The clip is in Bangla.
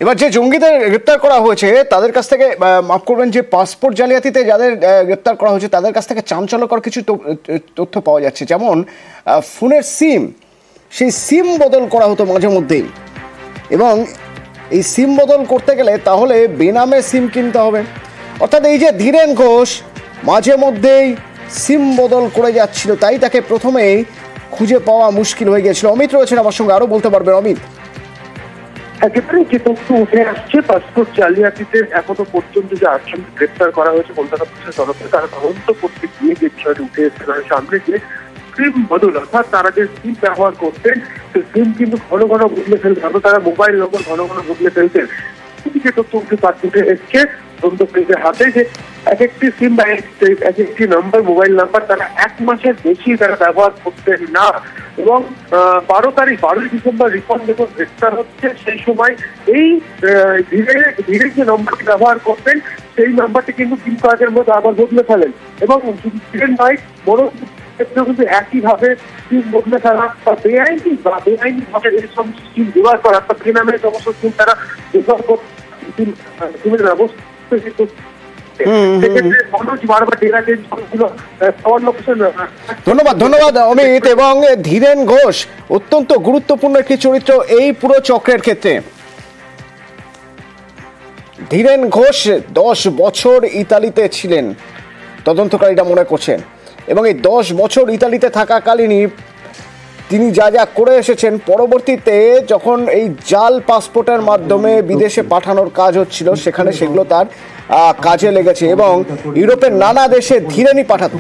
এবার যে জঙ্গিদের গ্রেপ্তার করা হয়েছে তাদের কাছ থেকে মাফ করবেন, যে পাসপোর্ট জালিয়াতিতে যাদের গ্রেপ্তার করা হয়েছে তাদের কাছ থেকে চাঞ্চল্যকর কিছু তথ্য পাওয়া যাচ্ছে। যেমন ফোনের সিম, সেই সিম বদল করা হতো মাঝে মধ্যেই, এবং এই সিম বদল করতে গেলে তাহলে বেনামে সিম কিনতে হবে। অর্থাৎ এই যে ধীরেন ঘোষ মাঝে মধ্যেই সিম বদল করে যাচ্ছিল, তাই তাকে প্রথমেই খুঁজে পাওয়া মুশকিল হয়ে গিয়েছিল। অমিত রয়েছেন আমার সঙ্গে, আরো বলতে পারবেন অমিত। একেবারে যে তথ্য উঠে আসছে, পাসপোর্ট জালিয়াতিতে এখনো পর্যন্ত যে 8 জন গ্রেপ্তার করা হয়েছে কলকাতা পুলিশের তরফে, তারা তদন্ত করতে গিয়ে যে বিষয়টি উঠে এসেছে তাদের সামনে, যে সিম বদল, অর্থাৎ তারা যে সিম ব্যবহার করতেন সে সিম কিন্তু ঘন ঘন বদলে ফেলতেন, তারা মোবাইল নম্বর ঘন ঘন বদলে ফেলতেন। যে তথ্য উঠে এসছে তদন্ত পুলিশের হাতে, যে এক একটি সিম বা এক একটি নাম্বার, মোবাইল নাম্বার তারা 1 মাসের বেশি তারা ব্যবহার করতেন না। এবং 12 ডিসেম্বর রিপন যখন গ্রেপ্তার হচ্ছে সেই সময় এই ধীরে যে নম্বরটি ব্যবহার করতেন সেই নাম্বারটি কিন্তু 3 কাজের মধ্যে আবার বদলে ফেলেন। এবং ধীরেন নয়, বড় ক্ষেত্রেও কিন্তু একইভাবে সিম বদলে ফেলা বা বেআইনি ভাবে এই সমস্ত সিম ব্যবহার করা, অর্থাৎ বেনামে সমস্ত সিম তারা ব্যবহার করতে সিমের ব্যবস্থা। ধন্যবাদ অমিত। এবং ধীরেন ঘোষ অত্যন্ত গুরুত্বপূর্ণ একটি চরিত্র এই পুরো চক্রের ক্ষেত্রে। ধীরেন ঘোষ 10 বছর ইতালিতে ছিলেন, তদন্তকারীরা মনে করছেন, এবং এই 10 বছর ইতালিতে থাকাকালীনই তিনি যা যা করে এসেছেন, পরবর্তীতে যখন এই জাল পাসপোর্টের মাধ্যমে বিদেশে পাঠানোর কাজ হচ্ছিল সেখানে সেগুলো তার কাজে লেগেছে, এবং ইউরোপের নানা দেশে ধীরেনই পাঠাতো।